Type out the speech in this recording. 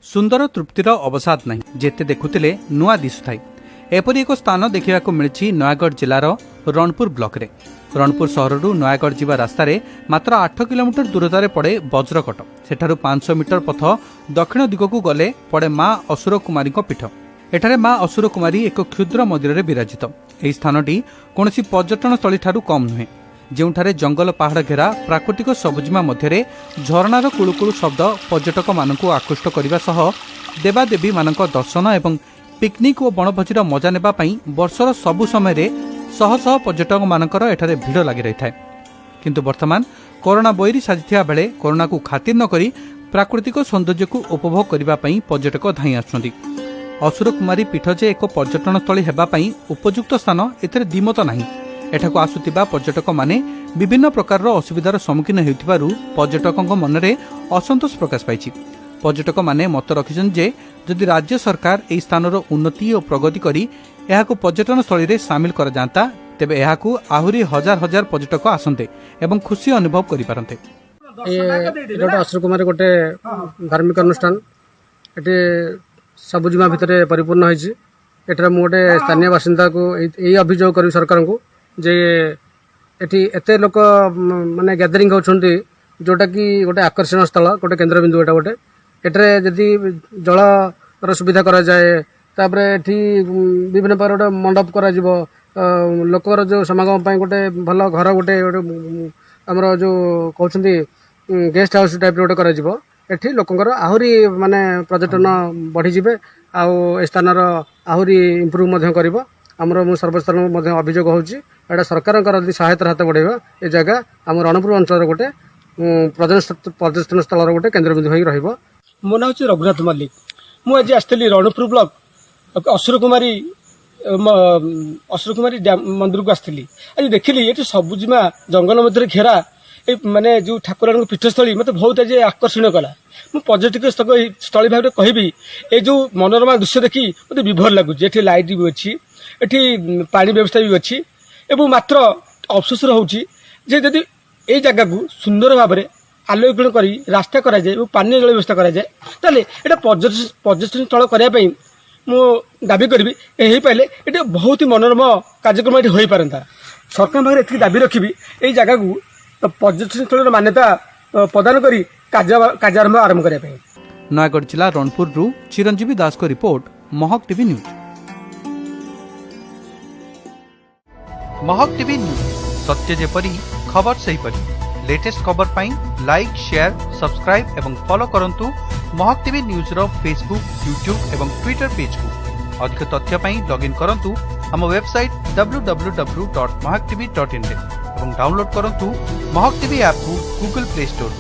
सुंदर तृप्तिर अवसाद नहीं जेते देखुतिले नुआ दिशुथाई एपरी एक स्थान देखा मिली नयागढ़ जिलार रणपुर ब्लॉक रे। रणपुर सहरु नयागढ़ जीवा रास्तार मात्र 8 किलोमीटर दूरतार पड़े वज्रकट। सेठारु 500 मीटर पथ दक्षिण दिगकू गले पड़े माँ असुर कुमारी पीठ। एठारे माँ असुर कुमारी एक क्षुद्र मंदिर में विराजित। यह स्थानटी कौन पर्यटन स्थली ठारू कम नुहे, जोठारे जंगल पहाड़ घेरा प्राकृतिक सबुजिमा मध्य झरणार कुळुकुळु शब्द पर्यटक मानक आकृष्ट करने सह देवादेवी मानक दर्शन एवं पिकनिक और बनभोजीर मजा नेबा पई वर्षर सबु समय शह शह पर्यटक मानकर एठारे भीड़ लगी रही है। किंतु वर्तमान कोरोना बैरी साजिथिया बेले कोरोना को खातिर न करी प्राकृतिक सौंदर्य को उपभोग करने पई पर्यटक धाई आछुंती। असुर कुमारी पीठ जे एक पर्यटन स्थली हेबा पई उपयुक्त स्थान एथिरे दिमत नाही। एठाकु आसुतिबा पर्यटक माने विभिन्न प्रकार असुविधार सम्मुखीन हेउथिबारु पर्यटकक मनरे असंतोष प्रकाश पाइछि। पर्यटक माने मत रखिछन जे जदि राज्य सरकार एही स्थानर उन्नति और प्रगति करी एहाकु पर्यटन स्थली रे शामिल कर जांता तेबे एहाकु आहुरी हजार हजार पर्यटक आसंते एवं खुशी अनुभव करि पारंते। असुर कुमारी गोटे धार्मिक अनुष्ठान एटे सबुजिमा भितर परिपूर्ण होइछि। एटा मु गोटे स्थानीय बासिंदा को एही अभियोग करी सरकार को जे एटी एते लोक माने गैदरिंग होछन्ती जोटा कि गोटे आकर्षण स्थल गोटे केन्द्र बिंदु एटा गोटे एटरे जदि जल सुविधा करा जाए तापरे एठी विभिन्न प्रकार गोटे मंडप करा जिवो लोकर जो समागम पई गोटे भल घर गोटे हमर जो कहउछन्ती गेस्ट हाउस टाइप गोटे करा जिवो एठी लोकंकर आहुरी माने पर्यटन बढ़ी जिवे आ स्थानर आहुरी इम्प्रूव मध्य करिवो। आमर मु सर्वस्तर मध्य अभियोग होउछि एटा सरकारकर यदि सहायता हाथ बढ़ेबा ए जगह आम रणपुर अंचल गोटे पर्यटन स्थल गोटे केन्द्रबिंदु होई रहिबो। मो ना हूँ रघुनाथ मल्लिक। मुझे आसती रणपुर ब्लॉक असुर कुमारी मंदिर को आसती। आज देखिली ये सबुजिमा जंगल मध्य घेरा माने जो ठाकुर पीठस्थली मत बहुत आज आकर्षण कला। मु पर्यटक स्थली भाव कहबी ये जो मनोरमा दृश्य देखी मत विभोर लगुच। ये लाइट भी अच्छी एटी पानी व्यवस्था भी अच्छी एवं मात्र अफसोस रोचे जदि ये जगह को सुंदर भाव में आलोकन कर रास्ता करा जाए पानी जल व्यवस्था करा जाए ताले एटा पर्यटन स्थल करने मु दाबी करी यही पाइले ये बहुत ही मनोरम कार्यक्रम ये हो पारता। सरकार पाखे एति दाबी रखी यही जगह को पर्यटन स्थल मान्यता प्रदान कर कार्यारंभ आरंभ करने। नयागढ़ जिला रणपुर चिरंजीवी दास को रिपोर्ट, महक टीवी न्यूज। महक टीवी न्यूज सत्य जेपरी खबर सही परी। लेटेस्ट खबर पाई लाइक शेयर सब्सक्राइब एवं फॉलो करंतु महक टीवी न्यूज रो फेसबुक यूट्यूब एवं ट्विटर पेज को। अधिक तथ्य पाई लॉगिन करंतु हम वेबसाइट www.mahaktv.in एवं डाउनलोड करंतु महक टीवी ऐप को गूगल प्ले स्टोर।